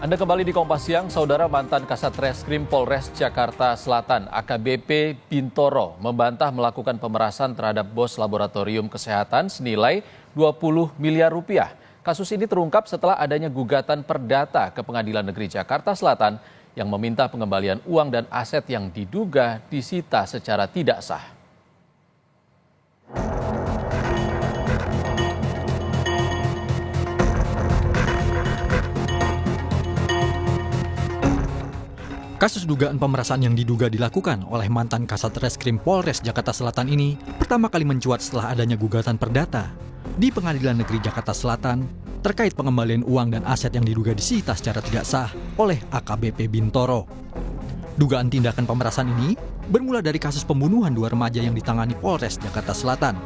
Anda kembali di Kompas Siang, saudara. Mantan Kasat Reskrim Polres Jakarta Selatan AKBP Bintoro membantah melakukan pemerasan terhadap bos laboratorium kesehatan senilai 20 miliar rupiah. Kasus ini terungkap setelah adanya gugatan perdata ke Pengadilan Negeri Jakarta Selatan yang meminta pengembalian uang dan aset yang diduga disita secara tidak sah. Kasus dugaan pemerasan yang diduga dilakukan oleh mantan Kasat Reskrim Polres Jakarta Selatan ini pertama kali mencuat setelah adanya gugatan perdata di Pengadilan Negeri Jakarta Selatan terkait pengembalian uang dan aset yang diduga disita secara tidak sah oleh AKBP Bintoro. Dugaan tindakan pemerasan ini bermula dari kasus pembunuhan 2 remaja yang ditangani Polres Jakarta Selatan.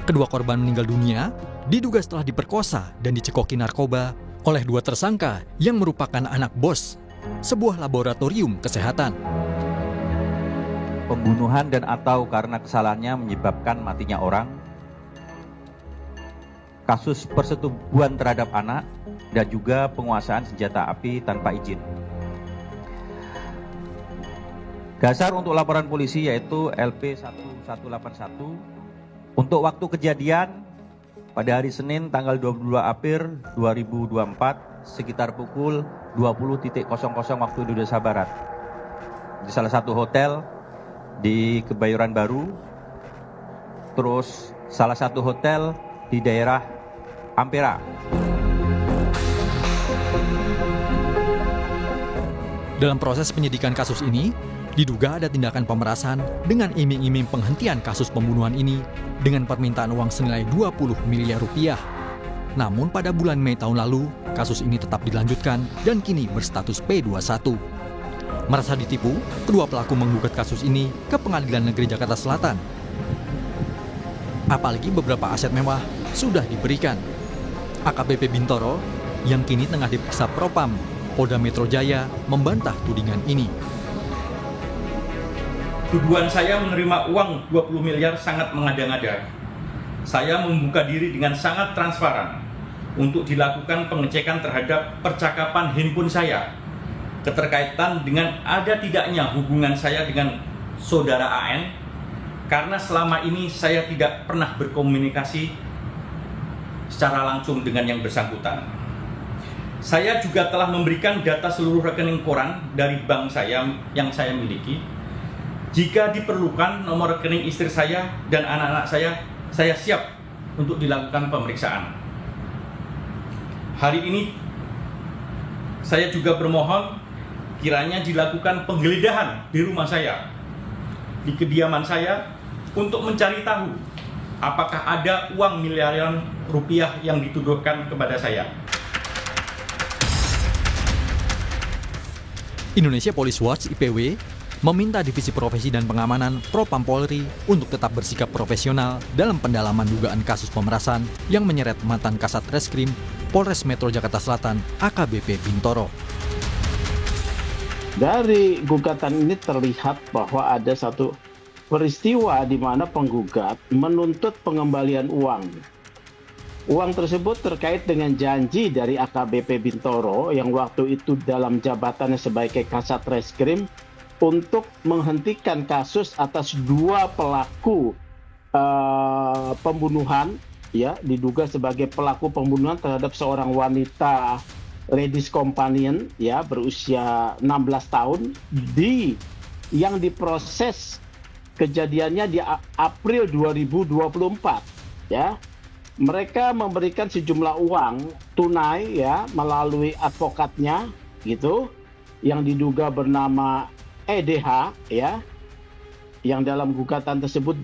Kedua korban meninggal dunia diduga setelah diperkosa dan dicekoki narkoba oleh 2 tersangka yang merupakan anak bos sebuah laboratorium kesehatan. Pembunuhan dan atau karena kesalahannya menyebabkan matinya orang, kasus persetubuhan terhadap anak, dan juga penguasaan senjata api tanpa izin. Dasar untuk laporan polisi yaitu LP 1181 untuk waktu kejadian pada hari Senin tanggal 22 April 2024 sekitar pukul 20.00 waktu Indonesia Barat di salah satu hotel di Kebayoran Baru, terus salah satu hotel di daerah Ampera. Dalam proses penyidikan kasus ini, diduga ada tindakan pemerasan dengan iming-iming penghentian kasus pembunuhan ini dengan permintaan uang senilai 20 miliar rupiah. Namun pada bulan Mei tahun lalu, kasus ini tetap dilanjutkan dan kini berstatus P21. Merasa ditipu, kedua pelaku menggugat kasus ini ke Pengadilan Negeri Jakarta Selatan. Apalagi beberapa aset mewah sudah diberikan. AKBP Bintoro yang kini tengah diperiksa Propam Polda Metro Jaya membantah tudingan ini. Tuduhan saya menerima uang 20 miliar sangat mengada-ngada. Saya membuka diri dengan sangat transparan untuk dilakukan pengecekan terhadap percakapan handphone saya keterkaitan dengan ada tidaknya hubungan saya dengan saudara AN, karena selama ini saya tidak pernah berkomunikasi secara langsung dengan yang bersangkutan. Saya juga telah memberikan data seluruh rekening koran dari bank saya yang saya miliki. Jika diperlukan nomor rekening istri saya dan anak-anak saya siap untuk dilakukan pemeriksaan. Hari ini saya juga bermohon kiranya dilakukan penggeledahan di rumah saya, di kediaman saya, untuk mencari tahu apakah ada uang miliaran rupiah yang dituduhkan kepada saya. Indonesia Police Watch (IPW) meminta Divisi Profesi dan Pengamanan Propam Polri untuk tetap bersikap profesional dalam pendalaman dugaan kasus pemerasan yang menyeret mantan Kasat Reskrim Polres Metro Jakarta Selatan AKBP Bintoro. Dari gugatan ini terlihat bahwa ada satu peristiwa di mana penggugat menuntut pengembalian uang. Uang tersebut terkait dengan janji dari AKBP Bintoro yang waktu itu dalam jabatannya sebagai Kasat Reskrim untuk menghentikan kasus atas 2 pelaku pembunuhan, ya, diduga sebagai pelaku pembunuhan terhadap seorang wanita ladies companion, ya, berusia 16 tahun yang diproses kejadiannya di April 2024, ya. Mereka memberikan sejumlah uang tunai, ya, melalui advokatnya gitu, yang diduga bernama EDH, ya, yang dalam gugatan tersebut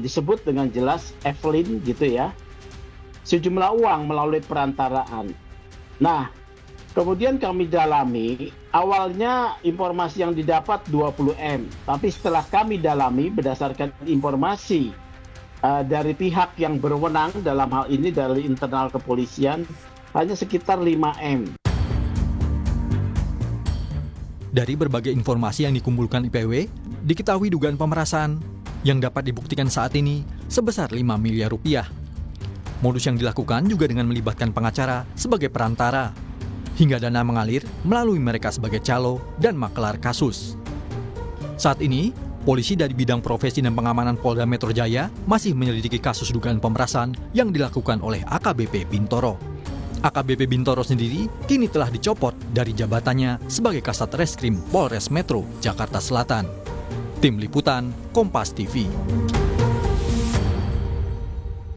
disebut dengan jelas Evelyn gitu, ya, sejumlah uang melalui perantaraan. Nah, kemudian kami dalami, awalnya informasi yang didapat 20M, tapi setelah kami dalami berdasarkan informasi dari pihak yang berwenang dalam hal ini dari internal kepolisian, hanya sekitar 5M. Dari berbagai informasi yang dikumpulkan IPW, diketahui dugaan pemerasan yang dapat dibuktikan saat ini sebesar 5 miliar rupiah. Modus yang dilakukan juga dengan melibatkan pengacara sebagai perantara. hingga dana mengalir melalui mereka sebagai calo dan makelar kasus. Saat ini, polisi dari bidang profesi dan pengamanan Polda Metro Jaya masih menyelidiki kasus dugaan pemerasan yang dilakukan oleh AKBP Bintoro. AKBP Bintoro sendiri kini telah dicopot dari jabatannya sebagai Kasat Reskrim Polres Metro Jakarta Selatan. Tim Liputan Kompas TV.